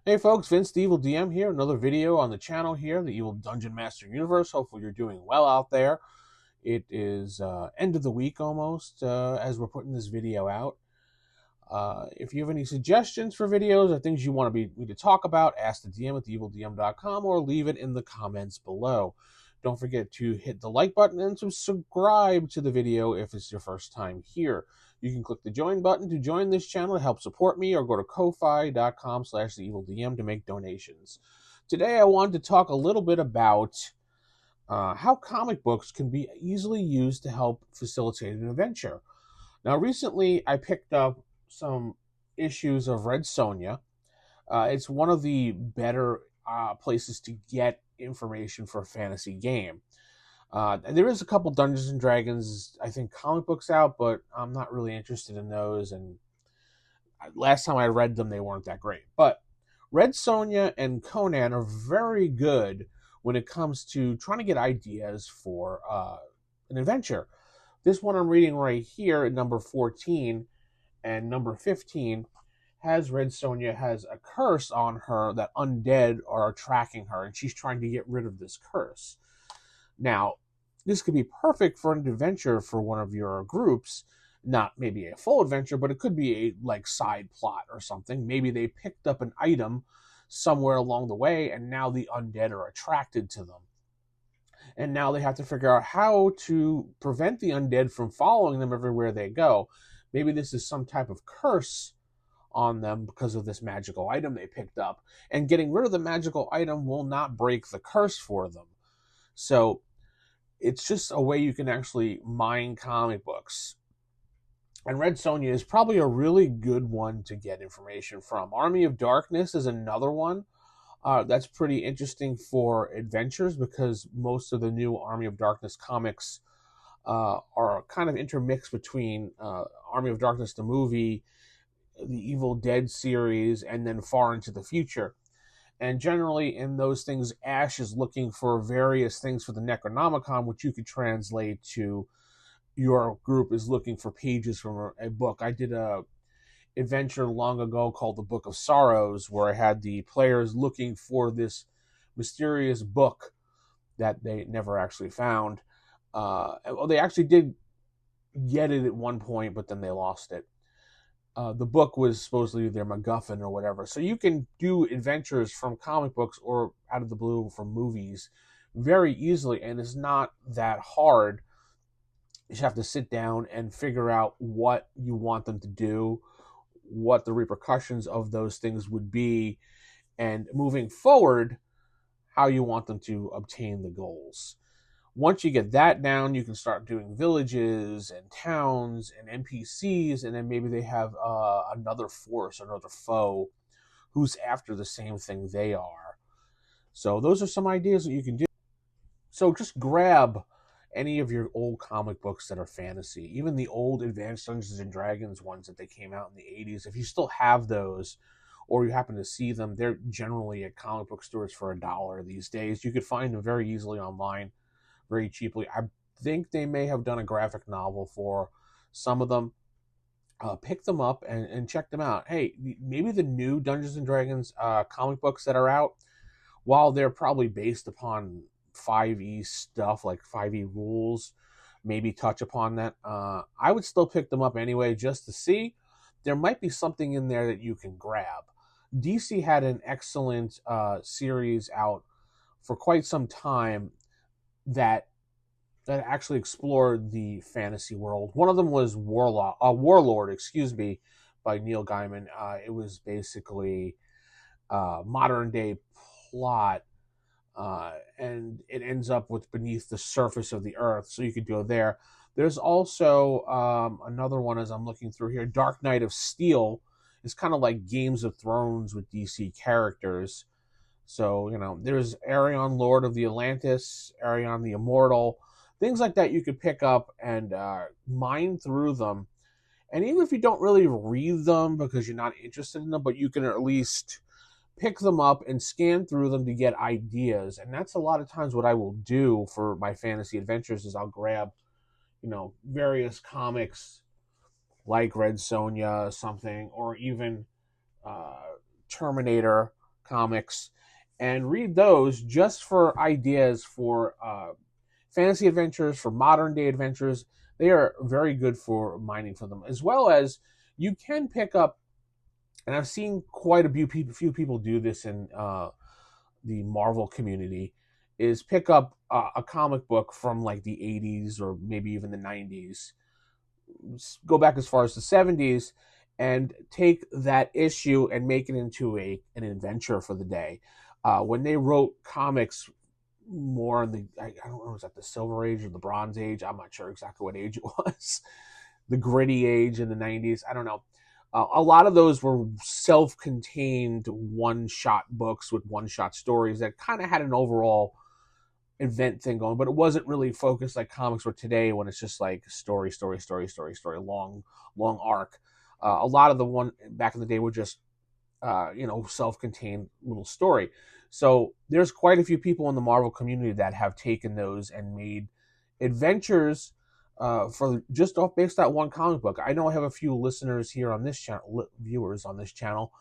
Hey folks, Vince the Evil DM here. Another video on the channel here, the Evil Dungeon Master Universe. Hopefully you're doing well out there. It is end of the week almost as we're putting this video out. If you have any suggestions for videos or things you want me to talk about, ask the DM at theevildm.com or leave it in the comments below. Don't forget to hit the like button and subscribe to the video if it's your first time here. You can click the join button to join this channel to help support me, or go to ko-fi.com/theevildm to make donations. Today I wanted to talk a little bit about how comic books can be easily used to help facilitate an adventure. Now, recently I picked up some issues of Red Sonja. It's one of the better places to get information for a fantasy game. And there is a couple Dungeons and Dragons, I think, comic books out, but I'm not really interested in those. And last time I read them, they weren't that great. But Red Sonja and Conan are very good when it comes to trying to get ideas for an adventure. This one I'm reading right here at number 14 and number 15 has Red Sonja has a curse on her that undead are tracking her, and she's trying to get rid of this curse. Now, this could be perfect for an adventure for one of your groups. Not maybe a full adventure, but it could be a side plot or something. Maybe they picked up an item somewhere along the way, and now the undead are attracted to them. And now they have to figure out how to prevent the undead from following them everywhere they go. Maybe this is some type of curse on them because of this magical item they picked up. And getting rid of the magical item will not break the curse for them. So it's just a way you can actually mine comic books. And Red Sonja is probably a really good one to get information from. Army of Darkness is another one that's pretty interesting for adventures, because most of the new Army of Darkness comics are kind of intermixed between Army of Darkness, the movie, the Evil Dead series, and then far into the future. And generally in those things, Ash is looking for various things for the Necronomicon, which you could translate to your group is looking for pages from a book. I did a adventure long ago called The Book of Sorrows, where I had the players looking for this mysterious book that they never actually found. Well, they actually did get it at one point, but then they lost it. The book was supposedly their MacGuffin or whatever. So you can do adventures from comic books or out of the blue from movies very easily, and it's not that hard. You just have to sit down and figure out what you want them to do, what the repercussions of those things would be, and moving forward, how you want them to obtain the goals. Once you get that down, you can start doing villages and towns and NPCs, and then maybe they have another force, another foe, who's after the same thing they are. So those are some ideas that you can do. So just grab any of your old comic books that are fantasy, even the old Advanced Dungeons and Dragons ones that they came out in the 80s. If you still have those, or you happen to see them, they're generally at comic book stores for $1 these days. You could find them very easily online, very cheaply. I think they may have done a graphic novel for some of them. Pick them up and check them out. Hey, maybe the new Dungeons and Dragons comic books that are out, while they're probably based upon 5e stuff, like 5e rules, maybe touch upon that, I would still pick them up anyway, just to see. There might be something in there that you can grab. DC had an excellent series out for quite some time that actually explored the fantasy world. One of them was Warlord, by Neil Gaiman. It was basically modern day plot, and it ends up with beneath the surface of the earth, so you could go there. There's also another one, as I'm looking through here, Dark Knight of Steel. It's kind of like Games of Thrones with DC characters. So, there's Arion, Lord of the Atlantis, Arion the Immortal, things like that you could pick up and mine through them. And even if you don't really read them because you're not interested in them, but you can at least pick them up and scan through them to get ideas. And that's a lot of times what I will do for my fantasy adventures, is I'll grab, various comics like Red Sonja something, or even Terminator comics and read those just for ideas for fantasy adventures, for modern day adventures. They are very good for mining for them, as well as you can pick up, and I've seen quite a few people do this in the Marvel community, is pick up a comic book from like the 80s or maybe even the 90s, go back as far as the 70s, and take that issue and make it into an adventure for the day. When they wrote comics more in the, I don't know, was that the Silver Age or the Bronze Age? I'm not sure exactly what age it was. The Gritty Age in the 90s. I don't know. A lot of those were self-contained one-shot books with one-shot stories that kind of had an overall event thing going, but it wasn't really focused like comics were today, when it's just like story, long arc. A lot of the one back in the day were just self-contained little story. So there's quite a few people in the Marvel community that have taken those and made adventures for just off based on one comic book. I know I have a few listeners here on this channel, viewers on this channel,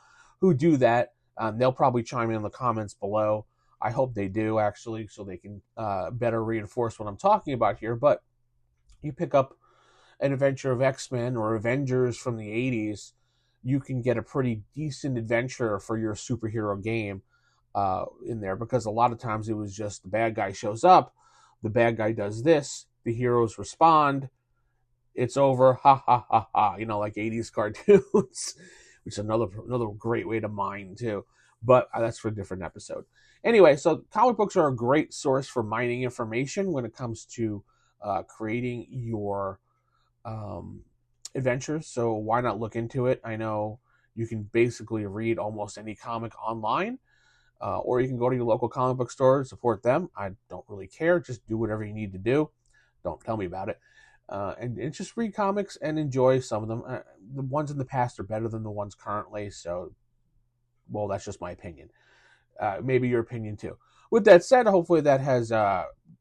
who do that. They'll probably chime in the comments below. I hope they do, actually, so they can better reinforce what I'm talking about here. But you pick up an adventure of X-Men or Avengers from the 80s, you can get a pretty decent adventure for your superhero game in there, because a lot of times it was just the bad guy shows up, the bad guy does this, the heroes respond, it's over, ha ha ha ha, like 80s cartoons, which is another great way to mine too. But that's for a different episode. Anyway, so comic books are a great source for mining information when it comes to creating your adventures. So why not look into it? I know you can basically read almost any comic online, or you can go to your local comic book store and support them. I don't really care. Just do whatever you need to do. Don't tell me about it. And just read comics and enjoy some of them. The ones in the past are better than the ones currently. So, well, that's just my opinion. Maybe your opinion too. With that said, hopefully that has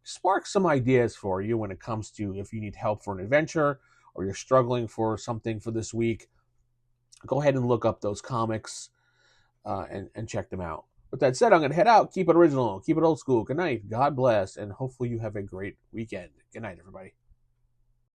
sparked some ideas for you when it comes to if you need help for an adventure or you're struggling for something for this week. Go ahead and look up those comics and check them out. With that said, I'm going to head out. Keep it original. Keep it old school. Good night. God bless. And hopefully you have a great weekend. Good night, everybody.